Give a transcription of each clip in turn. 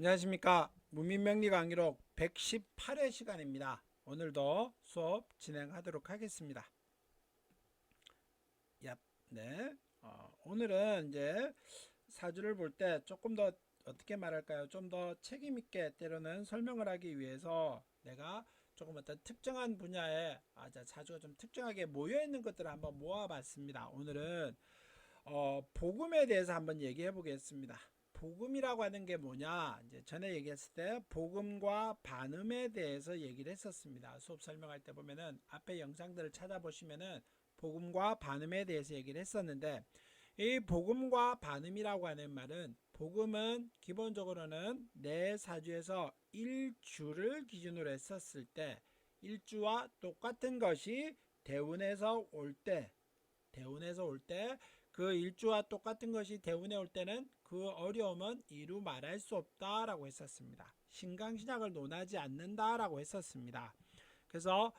안녕하십니까. 문민명리 강의록 118회 시간입니다. 오늘도 수업 진행하도록 하겠습니다. 네. 오늘은 이제 사주를 볼 때 조금 더 어떻게 말할까요? 좀 더 책임있게 때로는 설명을 하기 위해서 내가 조금 어떤 특정한 분야에 사주가 좀 특정하게 모여있는 것들을 한번 모아봤습니다. 오늘은 복음에 대해서 한번 얘기해 보겠습니다. 복음이라고 하는 게 뭐냐? 이제 전에 얘기했을 때 복음과 반음에 대해서 얘기를 했었습니다. 수업 설명할 때 보면은 앞에 영상들을 찾아보시면은 복음과 반음에 대해서 얘기를 했었는데, 이 복음과 반음이라고 하는 말은, 복음은 기본적으로는 내 사주에서 일주를 기준으로 했었을 때 일주와 똑같은 것이 대운에서 올 때, 그 일주와 똑같은 것이 대운에 올 때는 그 어려움은 이루 말할 수 없다라고 했었습니다. 신강신약을 논하지 않는다라고 했었습니다. 그래서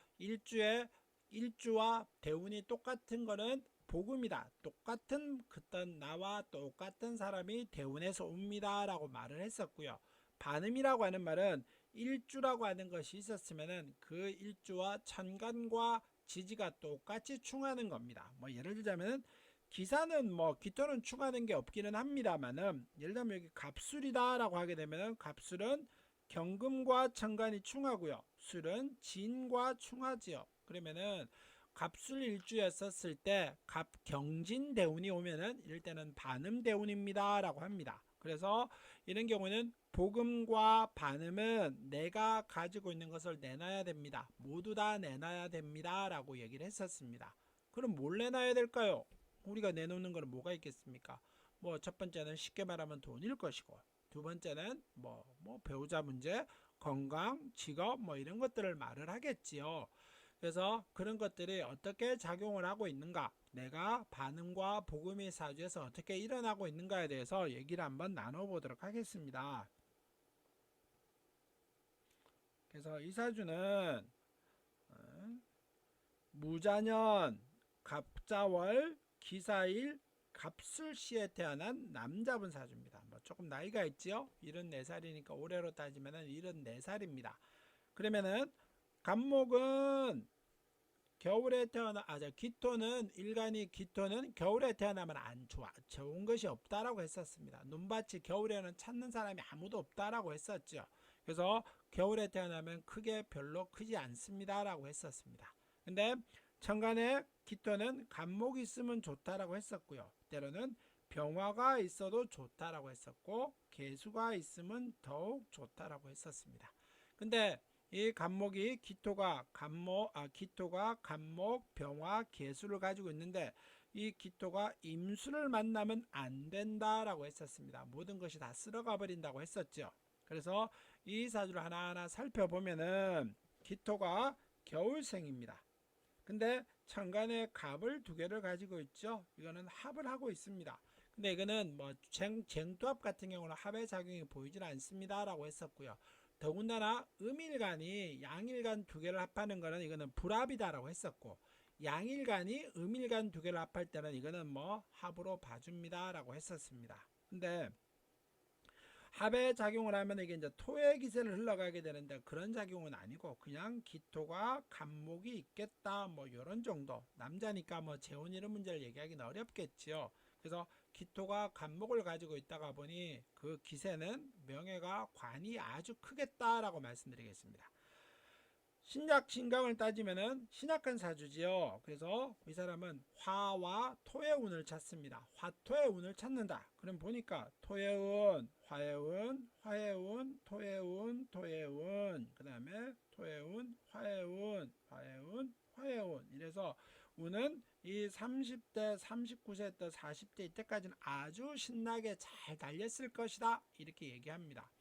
일주와 대운이 똑같은 거는 복음이다. 똑같은 그떤 나와 똑같은 사람이 대운에서 옵니다라고 말을 했었고요. 반음이라고 하는 말은 일주라고 하는 것이 있었으면은 그 일주와 천간과 지지가 똑같이 충하는 겁니다. 뭐 예를 들자면 기사는 기토는 충하는 게 없기는 합니다만은, 예를 들면 여기 갑술이다라고 하게 되면은 갑술은 경금과 천간이 충하고요. 술은 진과 충하지요. 그러면은 갑술 일주였었을 때 갑경진 대운이 오면은 이럴 때는 반음 대운입니다라고 합니다. 그래서 이런 경우는 복음과 반음은 내가 가지고 있는 것을 내놔야 됩니다. 모두 다 내놔야 됩니다. 라고 얘기를 했었습니다. 그럼 뭘 내놔야 될까요? 우리가 내놓는 거는 뭐가 있겠습니까? 첫 번째는 쉽게 말하면 돈일 것이고, 두 번째는 배우자 문제, 건강, 직업 이런 것들을 말을 하겠지요. 그래서 그런 것들이 어떻게 작용을 하고 있는가, 내가 반응과 복음의 사주에서 어떻게 일어나고 있는가에 대해서 얘기를 한번 나눠보도록 하겠습니다. 그래서 이 사주는 무자년, 갑자월, 기사일, 갑술시에 태어난 남자분 사주입니다. 조금 나이가 있지요? 74살이니까 올해로 따지면 74살입니다. 그러면은 갑목은 겨울에 태어나 기토는 일간이 기토는 겨울에 태어나면 안 좋아, 좋은 것이 없다라고 했었습니다. 눈밭이 겨울에는 찾는 사람이 아무도 없다라고 했었죠. 그래서 겨울에 태어나면 크게 별로 크지 않습니다라고 했었습니다. 근데 천간에 기토는 간목이 있으면 좋다라고 했었고요. 때로는 병화가 있어도 좋다라고 했었고, 개수가 있으면 더욱 좋다라고 했었습니다. 근데 이 간목이 기토가 간목, 병화, 개수를 가지고 있는데, 이 기토가 임수를 만나면 안 된다라고 했었습니다. 모든 것이 다 쓸어가 버린다고 했었죠. 그래서 이 사주를 하나하나 살펴보면은 기토가 겨울생입니다. 근데 천간에 갑을 두 개를 가지고 있죠. 이거는 합을 하고 있습니다. 근데 이거는 쟁투합 같은 경우는 합의 작용이 보이질 않습니다라고 했었고요. 더군다나 음일간이 양일간 두 개를 합하는 거는 이거는 불합이다라고 했었고, 양일간이 음일간 두 개를 합할 때는 이거는 합으로 봐줍니다라고 했었습니다. 근데 합의 작용을 하면 이게 이제 토의 기세를 흘러가게 되는데, 그런 작용은 아니고 그냥 기토가 간목이 있겠다 이런 정도. 남자니까 재혼 이런 문제를 얘기하기는 어렵겠지요. 그래서 기토가 간목을 가지고 있다가 보니 그 기세는 명예가 관이 아주 크겠다라고 말씀드리겠습니다. 신약 신강을 따지면은 신약한 사주지요. 그래서 이 사람은 화와 토의 운을 찾습니다. 화토의 운을 찾는다. 그럼 보니까 토의 운, 화의 운, 화의 운, 토의 운, 토의 운, 그 다음에 토의 운, 화의 운, 화의 운, 화의 운. 이래서 운은 이 30대, 39세 때 40대 이때까지는 아주 신나게 잘 달렸을 것이다. 이렇게 얘기합니다.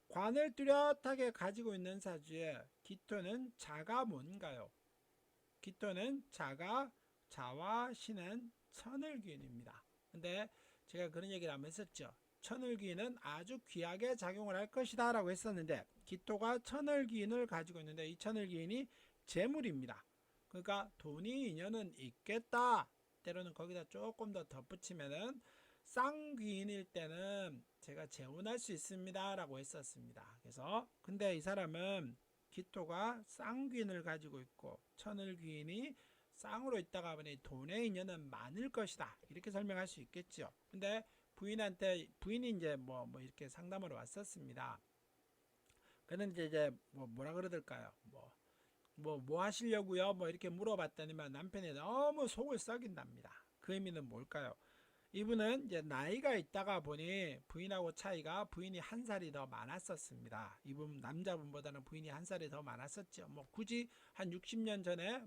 관을 뚜렷하게 가지고 있는 사주에 기토는 자가 뭔가요? 기토는 자가, 자와 신은 천을귀인입니다. 근데 제가 그런 얘기를 한번 했었죠. 천을귀인은 아주 귀하게 작용을 할 것이다 라고 했었는데, 기토가 천을귀인을 가지고 있는데 이 천을귀인이 재물입니다. 그러니까 돈이 인연은 있겠다. 때로는 거기다 조금 더 덧붙이면은 쌍귀인일 때는 제가 재혼할 수 있습니다 라고 했었습니다. 그래서 근데 이 사람은 기토가 쌍귀인을 가지고 있고 천을귀인이 쌍으로 있다가 보니 돈의 인연은 많을 것이다 이렇게 설명할 수 있겠죠. 근데 부인이 이제 뭐 이렇게 상담하러 왔었습니다. 그런데 이제 뭐라 그러들까요? 뭐 하시려고요? 뭐 이렇게 물어봤더니만 남편이 너무 속을 썩인답니다. 그 의미는 뭘까요? 이분은 이제 나이가 있다가 보니 부인하고 차이가 부인이 한 살이 더 많았었습니다. 이분 남자분보다는 부인이 한 살이 더 많았었죠. 뭐 굳이 한 60년 전에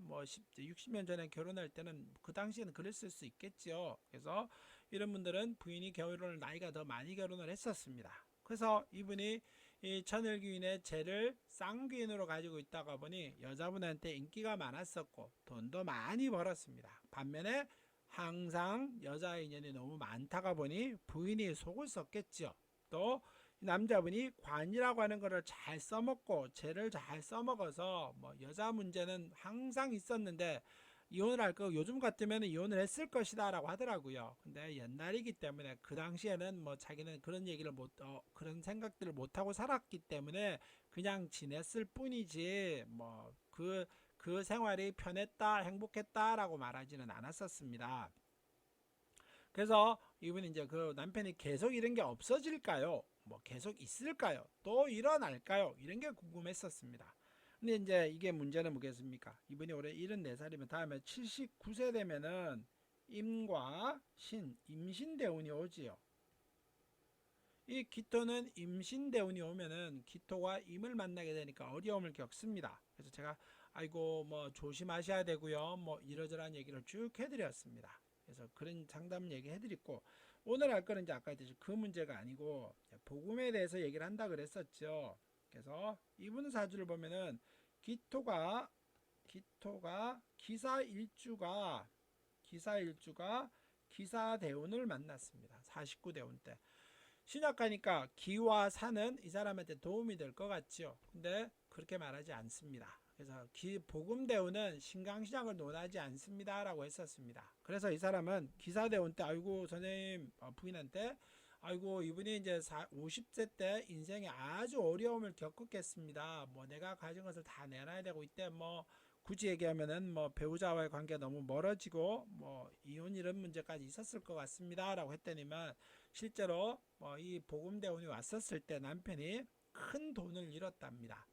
60년 전에 결혼할 때는 그 당시에는 그랬을 수 있겠죠. 그래서 이런 분들은 부인이 결혼을 나이가 더 많이 결혼을 했었습니다. 그래서 이분이 이 천을귀인의 재를 쌍귀인으로 가지고 있다가 보니 여자분한테 인기가 많았었고 돈도 많이 벌었습니다. 반면에 항상 여자 인연이 너무 많다가 보니 부인이 속을 썼겠죠. 또 남자분이 관이라고 하는 것을 잘 써먹고 재를 잘 써먹어서 뭐 여자 문제는 항상 있었는데 이혼을 할 거 요즘 같으면 이혼을 했을 것이다 라고 하더라고요. 근데 옛날이기 때문에 그 당시에는 뭐 자기는 그런 얘기를 그런 생각들을 못하고 살았기 때문에 그냥 지냈을 뿐이지 그 생활이 편했다 행복했다 라고 말하지는 않았었습니다. 그래서 이분이 이제 그 남편이 계속 이런 게 없어질까요? 뭐 계속 있을까요? 또 일어날까요? 이런 게 궁금했었습니다. 근데 이제 이게 문제는 뭐겠습니까? 이분이 올해 74살이면 다음에 79세 되면은 임과 임신대운이 오지요. 이 기토는 임신대운이 오면은 기토와 임을 만나게 되니까 어려움을 겪습니다. 그래서 제가 아이고 뭐 조심하셔야 되고요. 뭐 이러저러한 얘기를 쭉 해드렸습니다. 그래서 그런 상담 얘기 해드리고 오늘 할 거는 이제 아까 했듯이 그 문제가 아니고 복음에 대해서 얘기를 한다 그랬었죠. 그래서 이분 사주를 보면은 기토가 기사일주가 기사대운을 만났습니다. 49대운 때. 신약하니까 기와 사는 이 사람한테 도움이 될 것 같죠. 근데 그렇게 말하지 않습니다. 그래서 복음대운은 신강신약을 논하지 않습니다 라고 했었습니다. 그래서 이 사람은 기사대운 때 아이고 선생님 부인한테 아이고 이분이 이제 50세 때 인생에 아주 어려움을 겪었겠습니다. 뭐 내가 가진 것을 다 내놔야 되고 이때 뭐 굳이 얘기하면은 뭐 배우자와의 관계가 너무 멀어지고 뭐 이혼 이런 문제까지 있었을 것 같습니다 라고 했더니만 실제로 이 복음대운이 왔었을 때 남편이 큰 돈을 잃었답니다.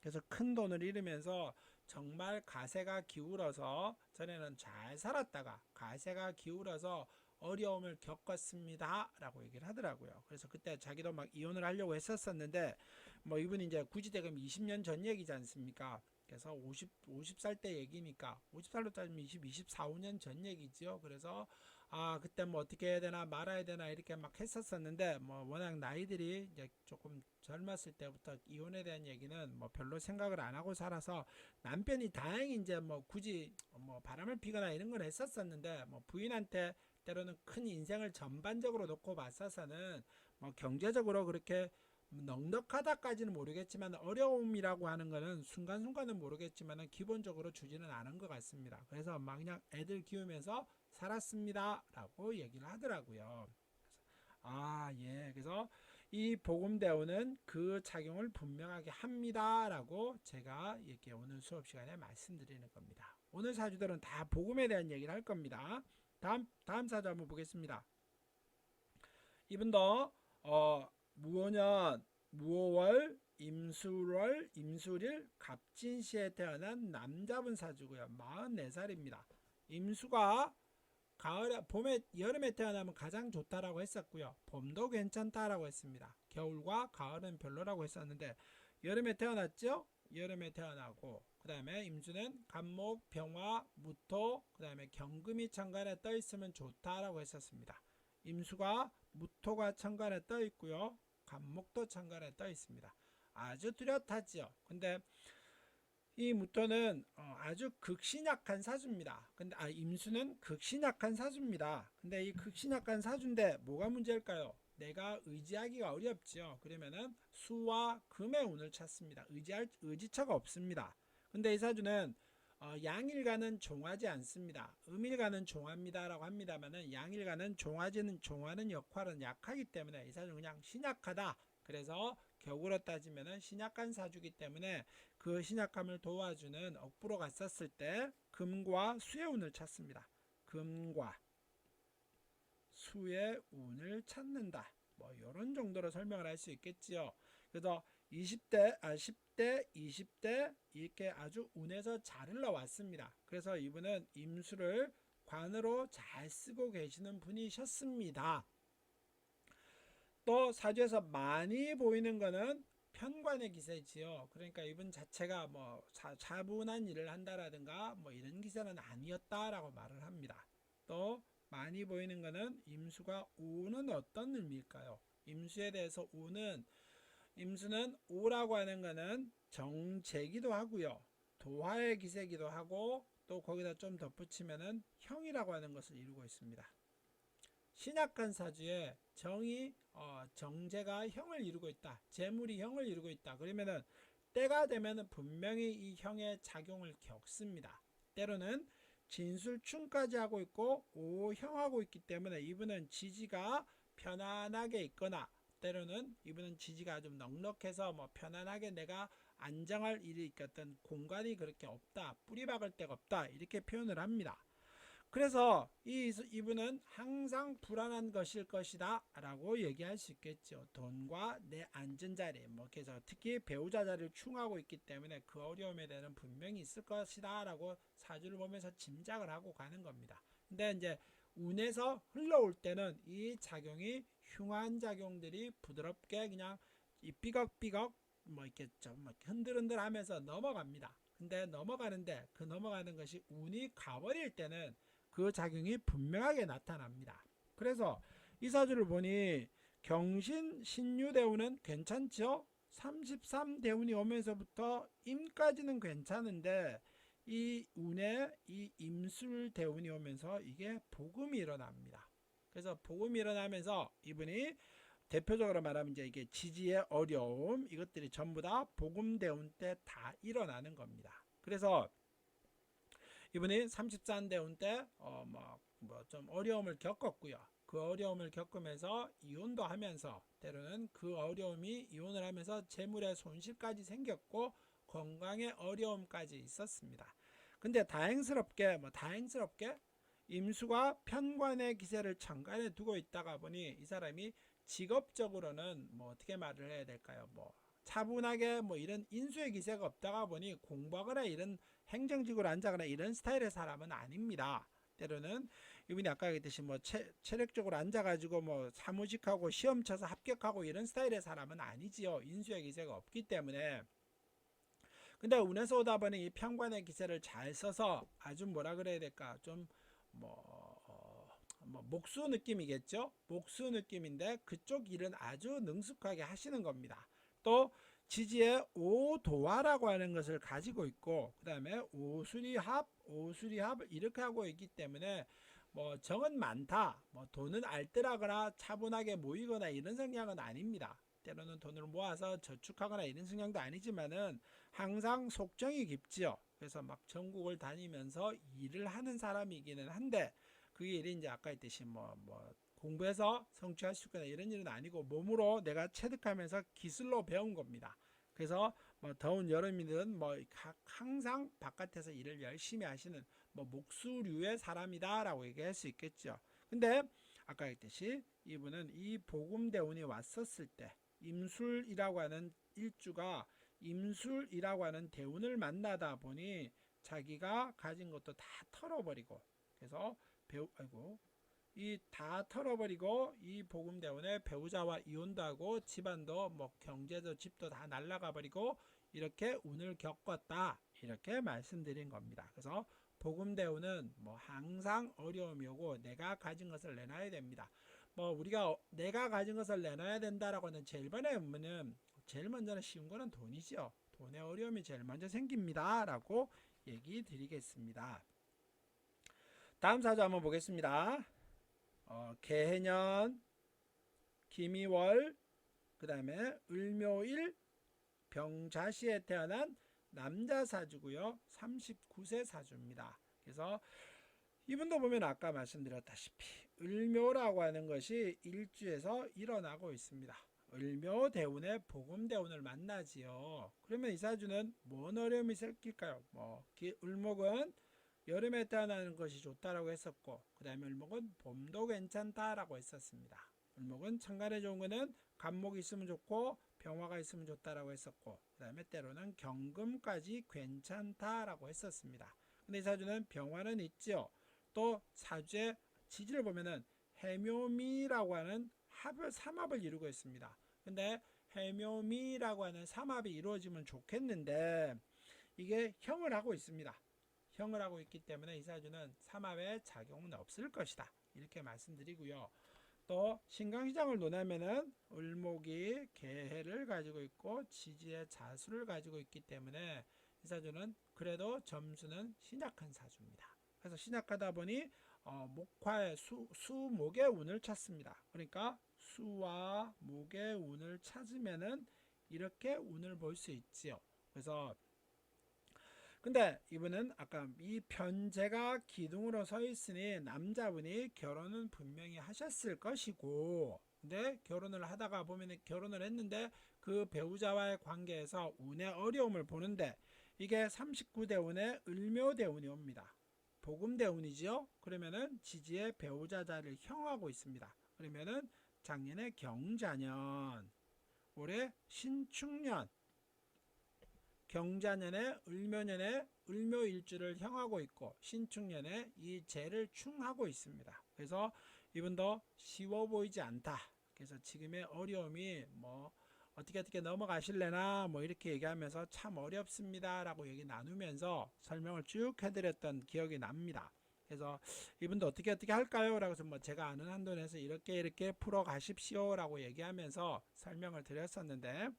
그래서 큰 돈을 잃으면서 정말 가세가 기울어서 전에는 잘 살았다가 가세가 기울어서 어려움을 겪었습니다 라고 얘기를 하더라고요. 그래서 그때 자기도 막 이혼을 하려고 했었었는데 뭐 이분이 이제 굳이 대금 20년 전 얘기지 않습니까? 그래서 50살 때 얘기니까 50살로 따지면 24, 5년 전 얘기죠. 그래서 그때 뭐 어떻게 해야 되나 말아야 되나 이렇게 막 했었었는데 뭐 워낙 나이들이 이제 조금 젊었을 때부터 이혼에 대한 얘기는 뭐 별로 생각을 안 하고 살아서 남편이 다행히 이제 뭐 굳이 뭐 바람을 피거나 이런 걸 했었었는데 뭐 부인한테 때로는 큰 인생을 전반적으로 놓고 봤어서는 뭐 경제적으로 그렇게 넉넉하다까지는 모르겠지만 어려움이라고 하는 거는 순간순간은 모르겠지만 기본적으로 주지는 않은 것 같습니다. 그래서 막 그냥 애들 키우면서 살았습니다 라고 얘기를 하더라고요. 예. 그래서 이 복음대운은 그 작용을 분명하게 합니다 라고 제가 이렇게 오늘 수업 시간에 말씀드리는 겁니다. 오늘 사주들은 다 복음에 대한 얘기를 할 겁니다. 다음 사주 한번 보겠습니다. 이분도 무오년 무오월 임술월 임술일 갑진시에 태어난 남자분 사주고요. 44살입니다. 임수가 봄에 여름에 태어나면 가장 좋다라고 했었고요. 봄도 괜찮다라고 했습니다. 겨울과 가을은 별로라고 했었는데 여름에 태어났죠. 여름에 태어나고 그 다음에 임수는 간목, 병화, 무토, 그 다음에 경금이 천간에 떠 있으면 좋다라고 했었습니다. 임수가 무토가 천간에 떠 있고요. 간목도 천간에 떠 있습니다. 아주 뚜렷하죠. 근데 이 무토는 아주 극신약한 사주입니다. 근데 임수는 극신약한 사주입니다. 근데 이 극신약한 사주인데 뭐가 문제일까요? 내가 의지하기가 어렵죠. 그러면은 수와 금의 운을 찾습니다. 의지처가 없습니다. 근데 이 사주는 양일간은 종하지 않습니다. 음일간은 종합니다라고 합니다만은 양일간은 종하는 역할은 약하기 때문에 이 사주는 그냥 신약하다. 그래서 격으로 따지면은 신약한 사주기 때문에 그 신약함을 도와주는 억부로 갔었을 때 금과 수의 운을 찾습니다. 금과 수의 운을 찾는다. 뭐 이런 정도로 설명을 할 수 있겠지요. 그래서 10대, 20대 이렇게 아주 운에서 잘 흘러왔습니다. 그래서 이분은 임수를 관으로 잘 쓰고 계시는 분이셨습니다. 또 사주에서 많이 보이는 거는 편관의 기세지요. 그러니까 이분 자체가 뭐 차분한 일을 한다라든가 뭐 이런 기세는 아니었다라고 말을 합니다. 또 많이 보이는 거는 임수가 오는 어떤 의미일까요? 임수에 대해서 임수는 오라고 하는 거는 정제기도 하고요. 도화의 기세기도 하고 또 거기다 좀 덧붙이면은 형이라고 하는 것을 이루고 있습니다. 신약한 사주에 정제가 형을 이루고 있다. 재물이 형을 이루고 있다. 그러면은 때가 되면은 분명히 이 형의 작용을 겪습니다. 때로는 진술충까지 하고 있고 오형하고 있기 때문에 이분은 지지가 편안하게 있거나 때로는 이분은 지지가 좀 넉넉해서 뭐 편안하게 내가 안정할 일이 있겠던 공간이 그렇게 없다. 뿌리 박을 데가 없다. 이렇게 표현을 합니다. 그래서 이분은 항상 불안한 것일 것이다 라고 얘기할 수 있겠죠. 돈과 내 앉은 자리, 뭐 그래서 특히 배우자 자리를 충하고 있기 때문에 그 어려움에 대해서는 분명히 있을 것이다 라고 사주를 보면서 짐작을 하고 가는 겁니다. 근데 이제 운에서 흘러올 때는 이 작용이 흉한 작용들이 부드럽게 그냥 이 삐걱삐걱 뭐 이렇게 좀 흔들흔들 하면서 넘어갑니다. 근데 넘어가는데 그 넘어가는 것이 운이 가버릴 때는 그 작용이 분명하게 나타납니다. 그래서 이 사주를 보니 경신 신유대운은 괜찮죠? 33대운이 오면서부터 임까지는 괜찮은데 이 운에 이 임술대운이 오면서 이게 복음이 일어납니다. 그래서 복음이 일어나면서 이분이 대표적으로 말하면 이제 이게 지지의 어려움 이것들이 전부 다 복음대운 때 다 일어나는 겁니다. 그래서 이분이 34대운 때 뭐 좀 어려움을 겪었고요. 그 어려움을 겪으면서 이혼도 하면서 때로는 그 어려움이 이혼을 하면서 재물의 손실까지 생겼고 건강의 어려움까지 있었습니다. 근데 다행스럽게 임수가 편관의 기세를 천간에 두고 있다가 보니 이 사람이 직업적으로는 뭐 어떻게 말을 해야 될까요? 뭐 차분하게 뭐 이런 인수의 기세가 없다가 보니 공부하거나 이런 행정직으로 앉아거나 이런 스타일의 사람은 아닙니다. 때로는 이분이 아까 얘기했듯이 뭐 체력적으로 앉아가지고 뭐 사무직하고 시험 쳐서 합격하고 이런 스타일의 사람은 아니지요. 인수의 기세가 없기 때문에. 근데 운에서 오다 보니 이 편관의 기세를 잘 써서 아주 뭐라 그래야 될까 뭐 목수 느낌이겠죠. 목수 느낌인데 그쪽 일은 아주 능숙하게 하시는 겁니다. 또 지지에 오도화라고 하는 것을 가지고 있고 그 다음에 오수리합 이렇게 하고 있기 때문에 뭐 정은 많다, 뭐 돈은 알뜰하거나 차분하게 모이거나 이런 성향은 아닙니다. 때로는 돈을 모아서 저축하거나 이런 성향도 아니지만은 항상 속정이 깊지요. 그래서 막 전국을 다니면서 일을 하는 사람이기는 한데 그 일이 이제 아까 했듯이 뭐 공부해서 성취할 수 있거나 이런 일은 아니고 몸으로 내가 체득하면서 기술로 배운 겁니다. 그래서 뭐 더운 여름이든 뭐 항상 바깥에서 일을 열심히 하시는 뭐 목수류의 사람이다라고 얘기할 수 있겠죠. 근데 아까 했듯이 이분은 이 복음대운이 왔었을 때 임술이라고 하는 일주가 임술이라고 하는 대운을 만나다 보니 자기가 가진 것도 다 털어버리고 그래서 이 다 털어버리고 이 복음대운에 배우자와 이혼도 하고 집안도 뭐 경제도 집도 다 날라가 버리고 이렇게 운을 겪었다 이렇게 말씀드린 겁니다. 그래서 복음대운은 뭐 항상 어려움이 오고 내가 가진 것을 내놔야 됩니다. 뭐 우리가 내가 가진 것을 내놔야 된다라고 하는 제일 먼저는 쉬운 거는 돈이죠. 돈의 어려움이 제일 먼저 생깁니다 라고 얘기 드리겠습니다. 다음 사주 한번 보겠습니다. 개해년, 김이월, 그 다음에 을묘일, 병자시에 태어난 남자 사주고요. 39세 사주입니다. 그래서 이분도 보면 아까 말씀드렸다시피 을묘라고 하는 것이 일주에서 일어나고 있습니다. 을묘 대운에 복음 대운을 만나지요. 그러면 이 사주는 뭔 어려움이 생길까요? 을목은 여름에 태어나는 것이 좋다라고 했었고, 그 다음에 을목은 봄도 괜찮다라고 했었습니다. 을목은 천간에 좋은 거는 간목이 있으면 좋고 병화가 있으면 좋다라고 했었고, 그 다음에 때로는 경금까지 괜찮다라고 했었습니다. 근데 이 사주는 병화는 있지요. 또 사주의 지지를 보면은 해묘미라고 하는 삼합을 이루고 있습니다. 근데 해묘미라고 하는 삼합이 이루어지면 좋겠는데 이게 형을 하고 있습니다. 형을 하고 있기 때문에 이 사주는 삼합의 작용은 없을 것이다. 이렇게 말씀드리고요. 또 신강시장을 논하면은 을목이 개해를 가지고 있고 지지의 자수를 가지고 있기 때문에 이 사주는 그래도 점수는 신약한 사주입니다. 그래서 신약하다 보니 목화의 수목의 운을 찾습니다. 그러니까 수와 목의 운을 찾으면은 이렇게 운을 볼 수 있지요. 그래서 근데 이분은 아까 이 편제가 기둥으로 서 있으니 남자분이 결혼은 분명히 하셨을 것이고, 근데 결혼을 하다가 보면 결혼을 했는데 그 배우자와의 관계에서 운의 어려움을 보는데 이게 39대운에 을묘대운이 옵니다. 복음대운이지요. 그러면은 지지의 배우자자를 형하고 있습니다. 그러면은 작년에 경자년, 올해 신축년, 경자년에 을묘년에 을묘일주를 형하고 있고 신축년에 이 재를 충하고 있습니다. 그래서 이분도 쉬워 보이지 않다. 그래서 지금의 어려움이 어떻게 넘어가실래나 이렇게 얘기하면서 참 어렵습니다 라고 얘기 나누면서 설명을 쭉 해드렸던 기억이 납니다. 그래서 이분도 어떻게 할까요? 라고 해서 제가 아는 한도 내에서 이렇게 풀어 가십시오 라고 얘기하면서 설명을 드렸었는데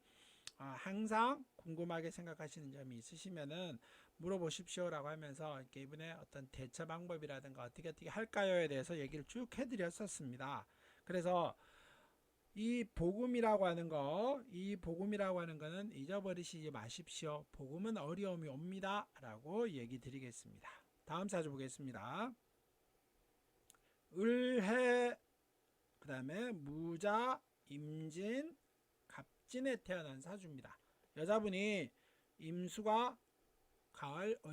항상 궁금하게 생각하시는 점이 있으시면은 물어보십시오 라고 하면서 이렇게 이분의 어떤 대처 방법이라든가 어떻게 할까요에 대해서 얘기를 쭉 해드렸었습니다. 그래서 이 복음이라고 하는 거는 잊어버리시지 마십시오. 복음은 어려움이 옵니다 라고 얘기 드리겠습니다. 다음 사주 보겠습니다. 을해, 그 다음에 무자, 임진, 갑진에 태어난 사주입니다. 여자분이 임수가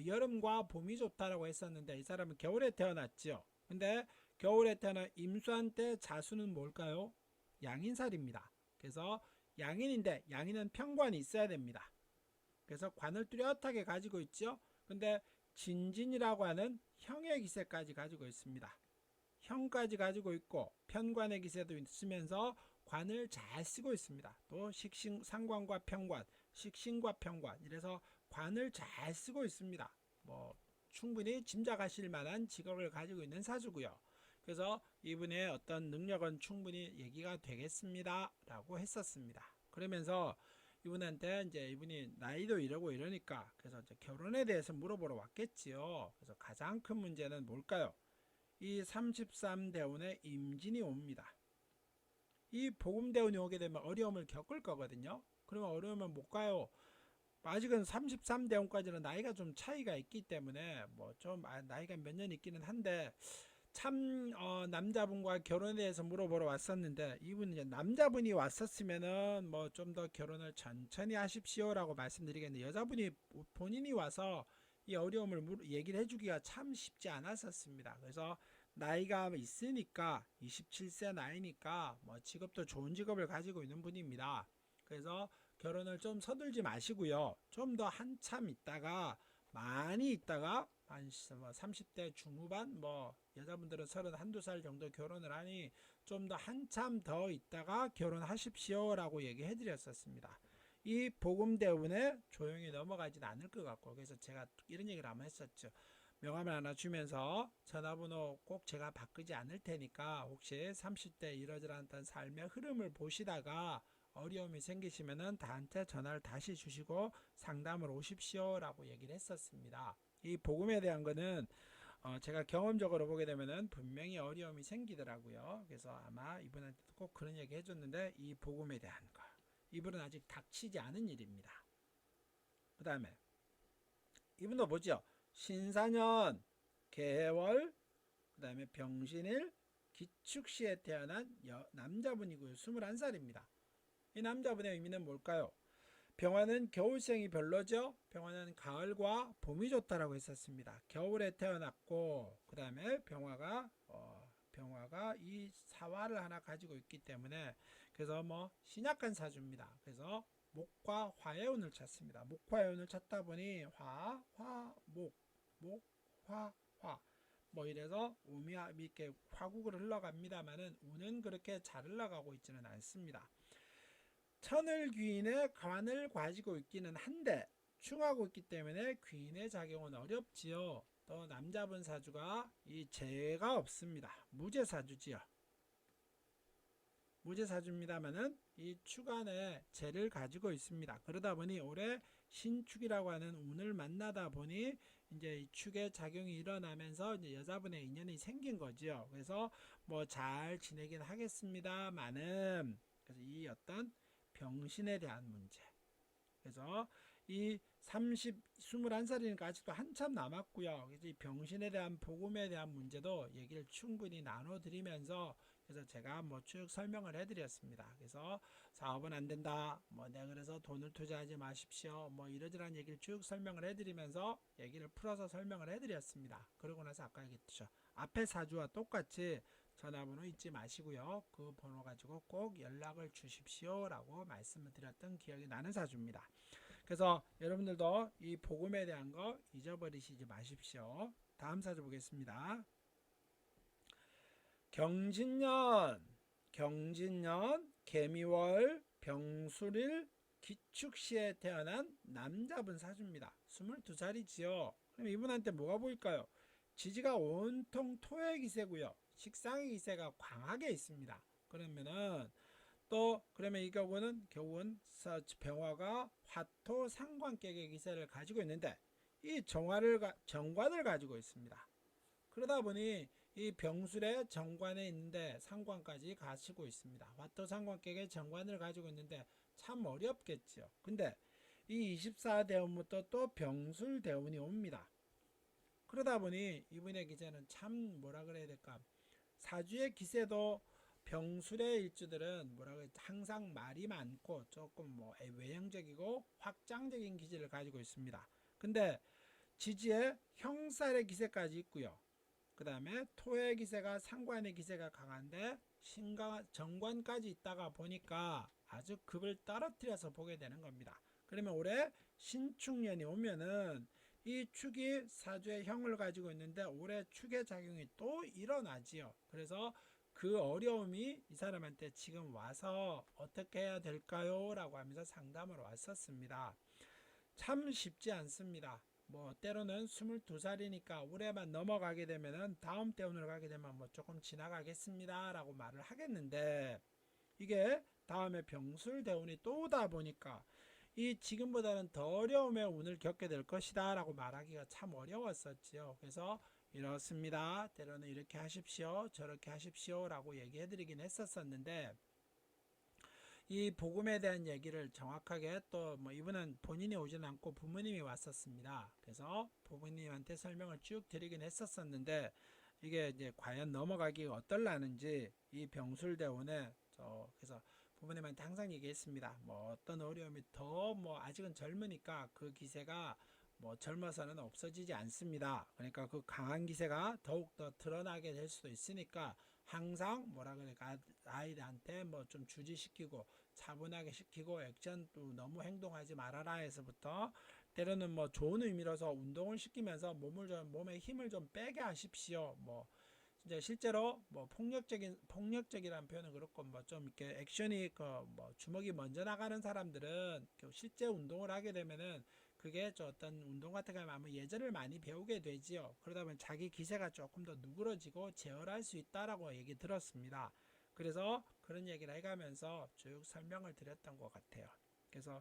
여름과 봄이 좋다라고 했었는데 이 사람은 겨울에 태어났죠. 근데 겨울에 태어난 임수한테 자수는 뭘까요? 양인살입니다. 그래서 양인인데 양인은 편관이 있어야 됩니다. 그래서 관을 뚜렷하게 가지고 있죠. 근데 진진이라고 하는 형의 기세까지 가지고 있습니다. 형까지 가지고 있고 편관의 기세도 있으면서 관을 잘 쓰고 있습니다. 또 상관과 편관, 식신과 편관, 이래서 관을 잘 쓰고 있습니다. 충분히 짐작하실 만한 직업을 가지고 있는 사주고요. 그래서 이분의 어떤 능력은 충분히 얘기가 되겠습니다 라고 했었습니다. 그러면서 이분한테 이제 이분이 나이도 이러고 이러니까 그래서 이제 결혼에 대해서 물어보러 왔겠지요. 그래서 가장 큰 문제는 뭘까요? 이 33대운에 임진이 옵니다. 이 복음대운이 오게 되면 어려움을 겪을 거거든요. 그러면 어려우면 못 가요. 아직은 33대운까지는 나이가 좀 차이가 있기 때문에 좀 나이가 몇 년 있기는 한데 참 남자분과 결혼에 대해서 물어보러 왔었는데 이분은 이제 남자분이 왔었으면은 좀 더 결혼을 천천히 하십시오라고 말씀드리겠는데 여자분이 본인이 와서 이 어려움을 얘기를 해주기가 참 쉽지 않았었습니다. 그래서 나이가 있으니까 27세 나이니까 직업도 좋은 직업을 가지고 있는 분입니다. 그래서 결혼을 좀 서둘지 마시고요. 좀 더 한참 있다가 많이 있다가 한 30대 중후반 여자분들은 31~2살 정도 결혼을 하니 좀 더 한참 더 있다가 결혼하십시오 라고 얘기해 드렸었습니다. 이 복음대운에 조용히 넘어가진 않을 것 같고 그래서 제가 이런 얘기를 한번 했었죠. 명함을 하나 주면서 전화번호 꼭 제가 바꾸지 않을 테니까 혹시 30대 이러저러한 삶의 흐름을 보시다가 어려움이 생기시면은 나한테 전화를 다시 주시고 상담을 오십시오 라고 얘기를 했었습니다. 이 복음에 대한 거는 제가 경험적으로 보게 되면은 분명히 어려움이 생기더라고요. 그래서 아마 이분한테도 꼭 그런 얘기 해줬는데 이 복음에 대한 거 이분은 아직 닥치지 않은 일입니다. 그 다음에 이분도 보죠. 신사년, 개월, 그 다음에 병신일, 기축시에 태어난 남자분이고요. 21살입니다. 이 남자분의 의미는 뭘까요? 병화는 겨울생이 별로죠. 병화는 가을과 봄이 좋다라고 했었습니다. 겨울에 태어났고 그 다음에 병화가 이 사화를 하나 가지고 있기 때문에 그래서 뭐 신약한 사주입니다. 그래서 목과 화의 운을 찾습니다. 목화의 운을 찾다 보니 화 뭐 이래서 음이 이렇게 화국을 흘러갑니다만은 운은 그렇게 잘 흘러가고 있지는 않습니다. 천을 귀인의 관을 가지고 있기는 한데 충하고 있기 때문에 귀인의 작용은 어렵지요. 또 남자분 사주가 이 재가 없습니다. 무재사주지요. 무재사주입니다만은 이 축안에 재를 가지고 있습니다. 그러다 보니 올해 신축이라고 하는 운을 만나다 보니 이제 이 축의 작용이 일어나면서 이제 여자분의 인연이 생긴 거지요. 그래서 뭐 잘 지내긴 하겠습니다만은 그래서 이 어떤 병신에 대한 문제. 그래서 이 21살이니까 아직도 한참 남았고요. 그래서 이 병신에 대한 복음에 대한 문제도 얘기를 충분히 나눠드리면서 그래서 제가 뭐 쭉 설명을 해드렸습니다. 그래서 사업은 안 된다. 뭐 내가 그래서 돈을 투자하지 마십시오. 뭐 이러저러한 얘기를 쭉 설명을 해드리면서 얘기를 풀어서 설명을 해드렸습니다. 그러고 나서 아까 얘기했죠. 앞에 사주와 똑같이 전화번호 잊지 마시고요. 그 번호 가지고 꼭 연락을 주십시오 라고 말씀을 드렸던 기억이 나는 사주입니다. 그래서 여러분들도 이 복음에 대한 거 잊어버리시지 마십시오. 다음 사주 보겠습니다. 경진년, 개미월, 병술일, 기축시에 태어난 남자분 사주입니다. 22살이지요. 그럼 이분한테 뭐가 보일까요? 지지가 온통 토의 기세고요. 식상의 기세가 광하게 있습니다. 그러면 이 경우는 병화가 화토 상관격의 기세를 가지고 있는데 이 정관을 가지고 있습니다. 그러다 보니 이 병술의 정관에 있는데 상관까지 가지고 있습니다. 화토 상관격의 정관을 가지고 있는데 참 어렵겠죠. 근데 이 24대운부터 또 병술 대운이 옵니다. 그러다 보니 이분의 기세는 참 뭐라 그래야 될까? 사주의 기세도 병술의 일주들은 항상 말이 많고 조금 뭐 외형적이고 확장적인 기질을 가지고 있습니다. 근데 지지에 형살의 기세까지 있고요. 그 다음에 토의 기세가 상관의 기세가 강한데 정관까지 있다가 보니까 아주 급을 떨어뜨려서 보게 되는 겁니다. 그러면 올해 신축년이 오면은 이 축이 사주의 형을 가지고 있는데 올해 축의 작용이 또 일어나지요. 그래서 그 어려움이 이 사람한테 지금 와서 어떻게 해야 될까요? 라고 하면서 상담을 왔었습니다. 참 쉽지 않습니다. 뭐 때로는 22살이니까 올해만 넘어가게 되면은 다음 대운으로 가게 되면 뭐 조금 지나가겠습니다 라고 말을 하겠는데 이게 다음에 병술 대운이 또 오다 보니까 이 지금보다는 더 어려움의 운을 겪게 될 것이다 라고 말하기가 참 어려웠었지요. 그래서 이렇습니다. 때로는 이렇게 하십시오. 저렇게 하십시오 라고 얘기해 드리긴 했었었는데 이 복음에 대한 얘기를 정확하게 또 뭐 이분은 본인이 오진 않고 부모님이 왔었습니다. 그래서 부모님한테 설명을 쭉 드리긴 했었었는데 이게 이제 과연 넘어가기가 어떨라는지 이 병술대운에 그래서 부모님한테 항상 얘기했습니다. 뭐 어떤 어려움이 더 뭐 아직은 젊으니까 그 기세가 뭐 젊어서는 없어지지 않습니다. 그러니까 그 강한 기세가 더욱더 드러나게 될 수도 있으니까 항상 뭐라 그럴까 아이들한테 뭐 좀 주지시키고 차분하게 시키고 액션도 너무 행동하지 말아라 해서부터 때로는 뭐 좋은 의미로서 운동을 시키면서 몸에 힘을 좀 빼게 하십시오. 뭐 진짜 실제로 뭐 폭력적이라는 표현은 그렇고 뭐 좀 이렇게 액션이 뭐 주먹이 먼저 나가는 사람들은 실제 운동을 하게 되면은 그게 저 어떤 운동 같은 거 하면 예절을 많이 배우게 되지요. 그러다 보면 자기 기세가 조금 더 누그러지고 제어할 수 있다라고 얘기 들었습니다. 그래서 그런 얘기를 해가면서 쭉 설명을 드렸던 것 같아요. 그래서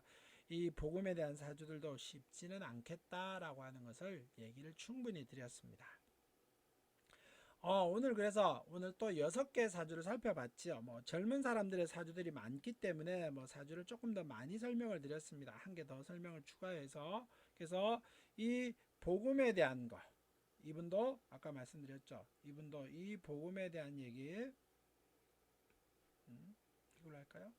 이 복음에 대한 사주들도 쉽지는 않겠다라고 하는 것을 얘기를 충분히 드렸습니다. 오늘 또 6개 사주를 살펴봤지요. 뭐 젊은 사람들의 사주들이 많기 때문에 뭐 사주를 조금 더 많이 설명을 드렸습니다. 한 개 더 설명을 추가해서 그래서 이 복음에 대한 거, 이분도 아까 말씀드렸죠. 이분도 이 복음에 대한 얘기, 이걸로 할까요?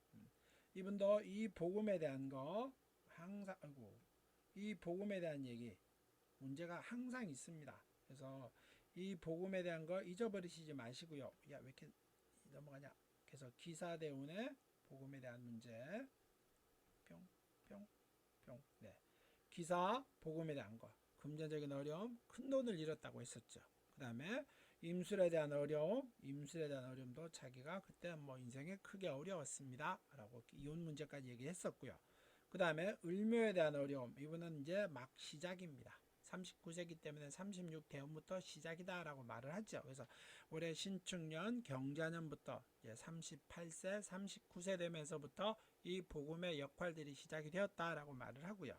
이분도 이 복음에 대한 거 항상, 아이고, 이 복음에 대한 얘기 문제가 항상 있습니다. 그래서 이 복음에 대한 거 잊어버리시지 마시고요. 야, 왜 이렇게 넘어가냐? 그래서 기사대운의 복음에 대한 문제, 뿅. 네, 기사 복음에 대한 거, 금전적인 어려움, 큰 돈을 잃었다고 했었죠. 그 다음에 임술에 대한 어려움도 자기가 그때 뭐 인생에 크게 어려웠습니다 라고 이혼 문제까지 얘기했었고요. 그 다음에 을묘에 대한 어려움, 이분은 이제 막 시작입니다. 39세기 때문에 36대운부터 시작이다 라고 말을 하죠. 그래서 올해 신축년 경자년부터 이제 38세 39세 되면서부터 이 복음의 역할들이 시작이 되었다라고 말을 하고요.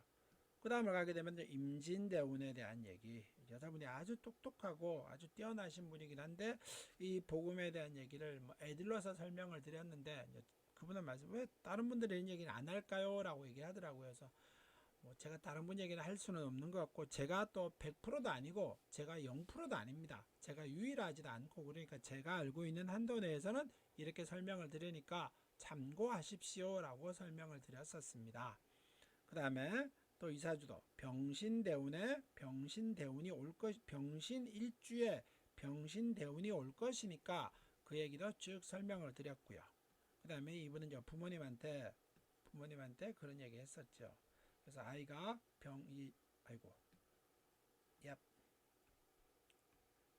그 다음을 가게 되면 임진대운에 대한 얘기, 여자분이 아주 똑똑하고 아주 뛰어나신 분이긴 한데 이 복음에 대한 얘기를 뭐 애들러서 설명을 드렸는데 그분은 말씀, 왜 다른 분들이 이런 얘기는 안 할까요? 라고 얘기하더라고요. 그래서 뭐 제가 다른 분 얘기를 할 수는 없는 것 같고, 제가 또 100%도 아니고 제가 0%도 아닙니다. 제가 유일하지도 않고, 그러니까 제가 알고 있는 한도 내에서는 이렇게 설명을 드리니까 참고하십시오 라고 설명을 드렸었습니다. 그 다음에 또 이사주도 병신대운에 병신대운이 올 것, 병신일주에 병신대운이 올 것이니까 그 얘기도 쭉 설명을 드렸고요. 그 다음에 이분은 부모님한테 그런 얘기 했었죠. 그래서 아이가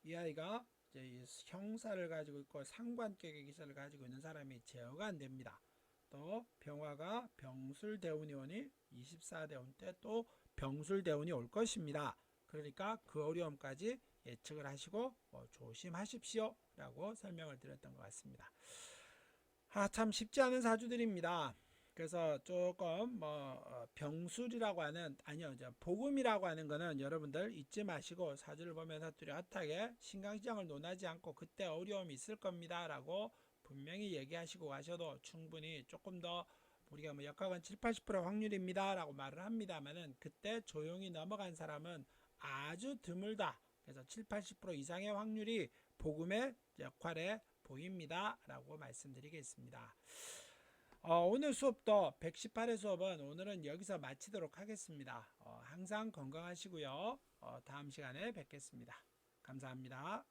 이 아이가 이제 형사를 가지고 있고 상관격의 기사를 가지고 있는 사람이 제어가 안 됩니다. 또 병화가 병술대운이 오니 24대운 때 또 병술대운이 올 것입니다. 그러니까 그 어려움까지 예측을 하시고 조심하십시오 라고 설명을 드렸던 것 같습니다. 참 쉽지 않은 사주들입니다. 그래서 조금 병술이라고 하는, 아니요, 복음이라고 하는 거는 여러분들 잊지 마시고 사주를 보면서 뚜렷하게 신강시장을 논하지 않고 그때 어려움이 있을 겁니다 라고 분명히 얘기하시고 가셔도 충분히, 조금 더 우리가 역학은 70~80% 확률입니다 라고 말을 합니다만은 그때 조용히 넘어간 사람은 아주 드물다. 그래서 70~80% 이상의 확률이 복음의 역할에 보입니다 라고 말씀드리겠습니다. 오늘 수업도 118회 수업은 오늘은 여기서 마치도록 하겠습니다. 항상 건강하시고요. 다음 시간에 뵙겠습니다. 감사합니다.